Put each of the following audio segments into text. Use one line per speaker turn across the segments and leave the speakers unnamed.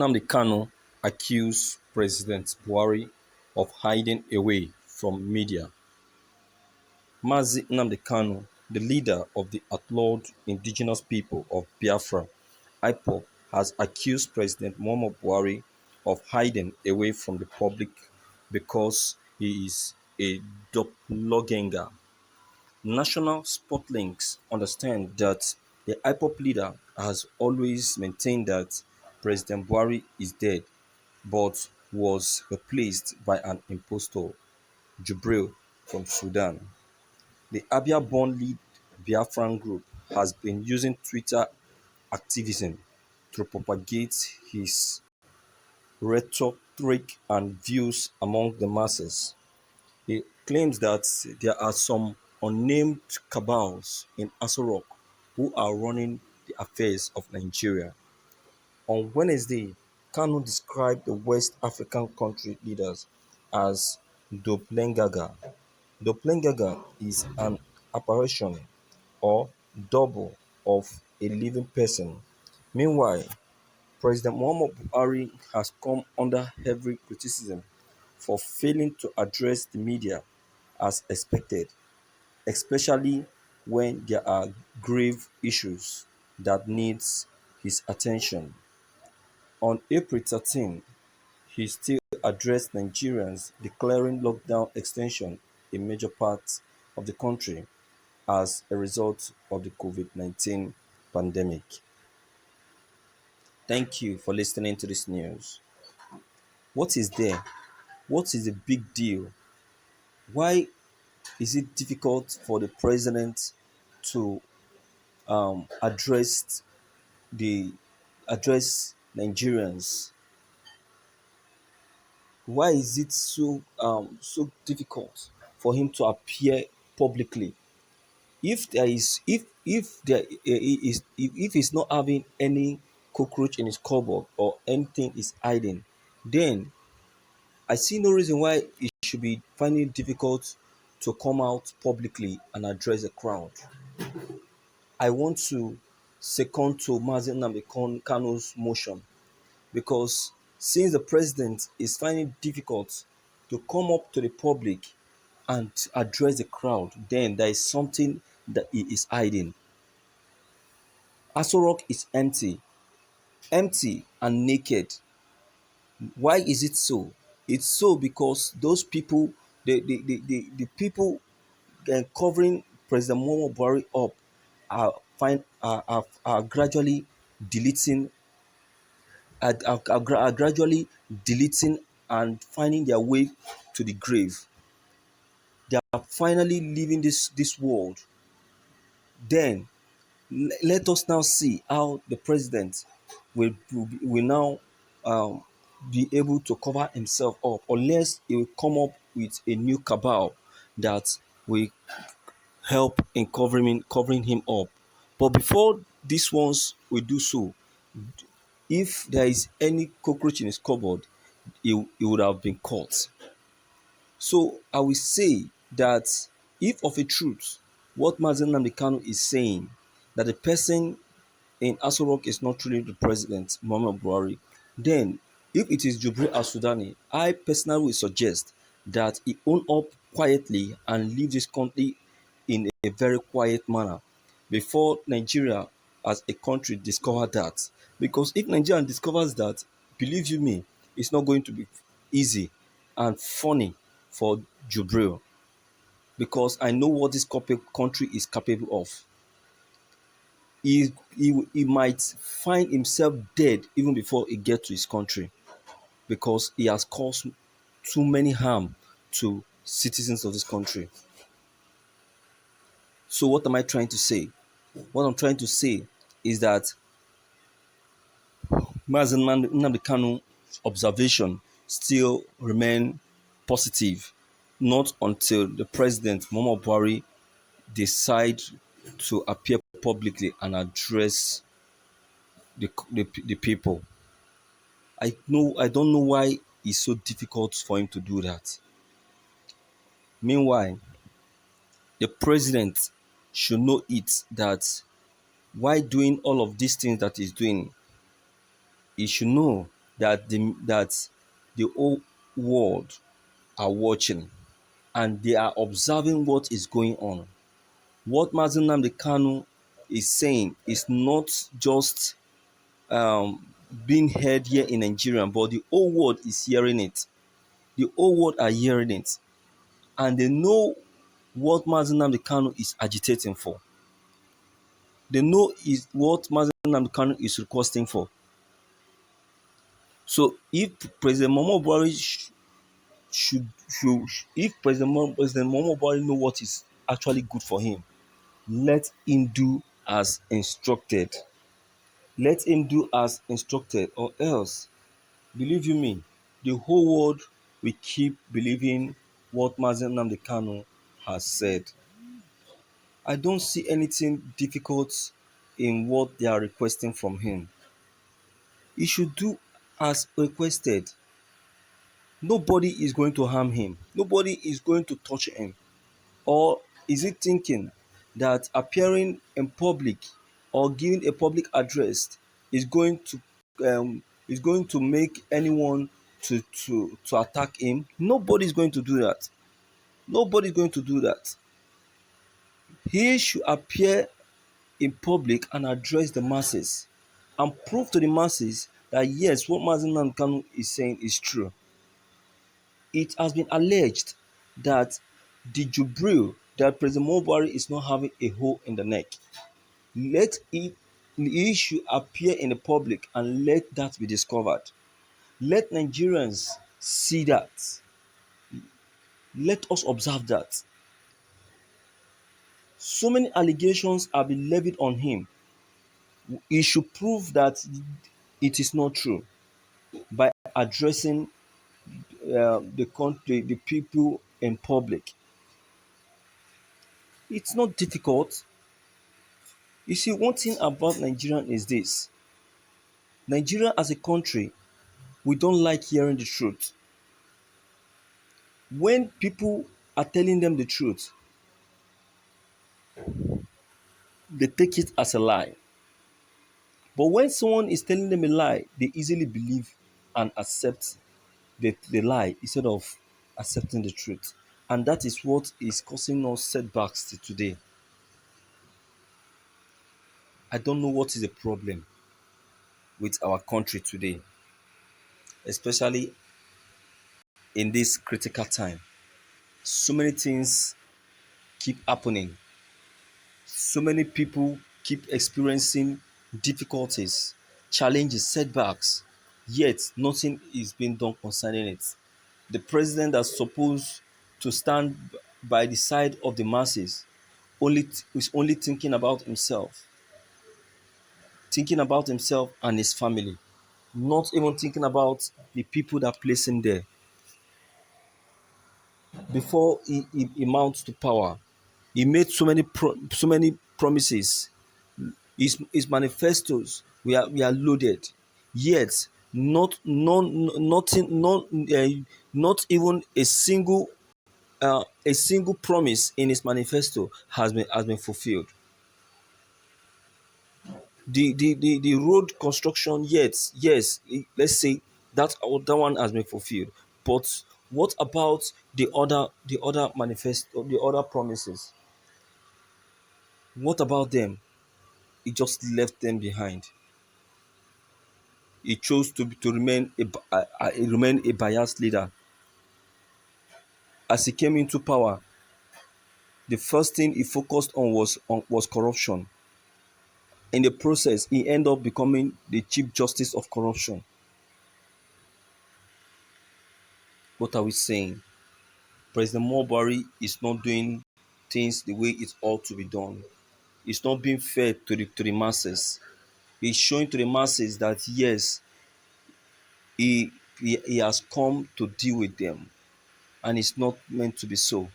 Nnamdi Kanu accused President Buhari of hiding away from media. Mazi Nnamdi Kanu, the leader of the outlawed indigenous people of Biafra (IPOB), has accused President Muhammadu Buhari of hiding away from the public because he is a doppelganger. National Spotlinks understand that the IPOB leader has always maintained that President Buhari is dead but was replaced by an impostor, Jubril from Sudan. The Abia-born lead Biafran group has been using Twitter activism to propagate his rhetoric and views among the masses. He claims that there are some unnamed cabals in Aso Rock who are running the affairs of Nigeria. On Wednesday, Kanu described the West African country leaders as doppelganger. Doppelganger is an apparition or double of a living person. Meanwhile, President Muhammadu Buhari has come under heavy criticism for failing to address the media as expected, especially when there are grave issues that needs his attention. On April 13, he still addressed Nigerians declaring lockdown extension in major parts of the country as a result of the COVID-19 pandemic. Thank you for listening to this news. What is there? What is the big deal? Why is it difficult for the president to address the address Nigerians? Why is it so difficult for him to appear publicly? If there is if there is if he's not having any cockroach in his cupboard or anything is hiding, then I see no reason why it should be finding it difficult to come out publicly and address the crowd. I want to second to Mazi Nnamdi Kanu's motion because since the president is finding it difficult to come up to the public and address the crowd, then there is something that he is hiding. Aso Rock is empty and naked. Why is it so? It's so because those people, the people covering President Muhammadu Buhari up are gradually deleting are gradually deleting and finding their way to the grave. They are finally leaving this world. Then let us now see how the president will now um, be able to cover himself up, unless he will come up with a new cabal that will help in covering him up. But before these ones will do so, if there is any cockroach in his cupboard, he would have been caught. So I will say that if of a truth, what Mazen Nnamdi Kanu is saying, that the person in Aso Rock is not really the president, Muhammadu Buhari, then if it is Jubril al-Sudani, I personally will suggest that he own up quietly and leave this country in a very quiet manner before Nigeria as a country discover that. Because if Nigeria discovers that, believe you me, it's not going to be easy and funny for Jubril, because I know what this country is capable of. He might find himself dead even before he gets to his country, because he has caused too many harm to citizens of this country. So what am I trying to say? What I'm trying to say is that Mazen Nnamdi Kanu observation still remain positive, not until the president Muhammadu Buhari decide to appear publicly and address the people. I don't know why it's so difficult for him to do that. Meanwhile, the president should know it, that while doing all of these things that he's doing, he should know that the whole world are watching and they are observing what is going on. What Mazi Nnamdi Kanu is saying is not just being heard here in Nigeria, but the whole world is hearing it. The whole world are hearing it, and they know what Mazi Nnamdi Kanu is agitating for. They know is what Mazi Nnamdi Kanu is requesting for. So if President Muhammadu Buhari should if President Muhammadu Buhari know what is actually good for him, let him do as instructed. Let him do as instructed, or else, believe you me, the whole world will keep believing what Mazi Nnamdi Kanu has said. I don't see anything difficult in what they are requesting from him. He should do as requested. Nobody is going to harm him. Nobody is going to touch him. Or is he thinking that appearing in public or giving a public address is going to make anyone to attack him? Nobody is going to do that. Nobody is going to do that. He should appear in public and address the masses and prove to the masses that yes, what Mazi Nnamdi Kanu is saying is true. It has been alleged that the Jubril that President Buhari is not having a hole in the neck. Let it, the issue appear in the public and let that be discovered. Let Nigerians see that. Let us observe that. So many allegations have been levied on him. He should prove that it is not true by addressing the country, the people in public. It's not difficult. You see, one thing about Nigeria is this: Nigeria as a country, we don't like hearing the truth. When people are telling them the truth, they take it as a lie. But when someone is telling them a lie, they easily believe and accept the lie instead of accepting the truth. And that is what is causing us setbacks till today. I don't know what is the problem with our country today, especially in this critical time. So many things keep happening. So many people keep experiencing difficulties, challenges, setbacks, yet nothing is being done concerning it. The president that's supposed to stand by the side of the masses is only thinking about himself and his family, not even thinking about the people that place him there. Before he mounts to power, he made so many promises. His manifestos were loaded, yet not even a single promise in his manifesto has been fulfilled. The road construction, yet yes, let's say that one has been fulfilled, but what about the other manifesto, the other promises? What about them? He just left them behind. He chose to remain a biased leader. As he came into power, the first thing he focused on was corruption. In the process, he ended up becoming the chief justice of corruption. What are we saying? President Buhari is not doing things the way it ought to be done. It's not being fair to the masses. He's showing to the masses that yes, he has come to deal with them, and it's not meant to be so.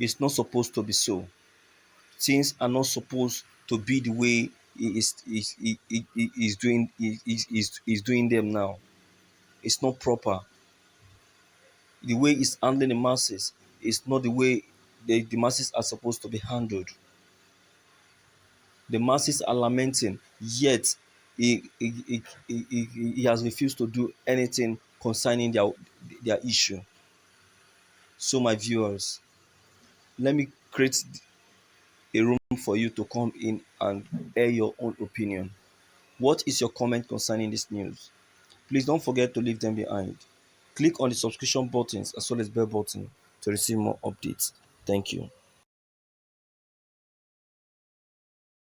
It's not supposed to be so. Things are not supposed to be the way he's doing them now. It's not proper. The way he's handling the masses is not the way the masses are supposed to be handled. The masses are lamenting, yet He has refused to do anything concerning their issue. So, my viewers, let me create a room for you to come in and air your own opinion. What is your comment concerning this news? Please don't forget to leave them behind. Click on the subscription buttons as well as bell button to receive more updates. Thank you.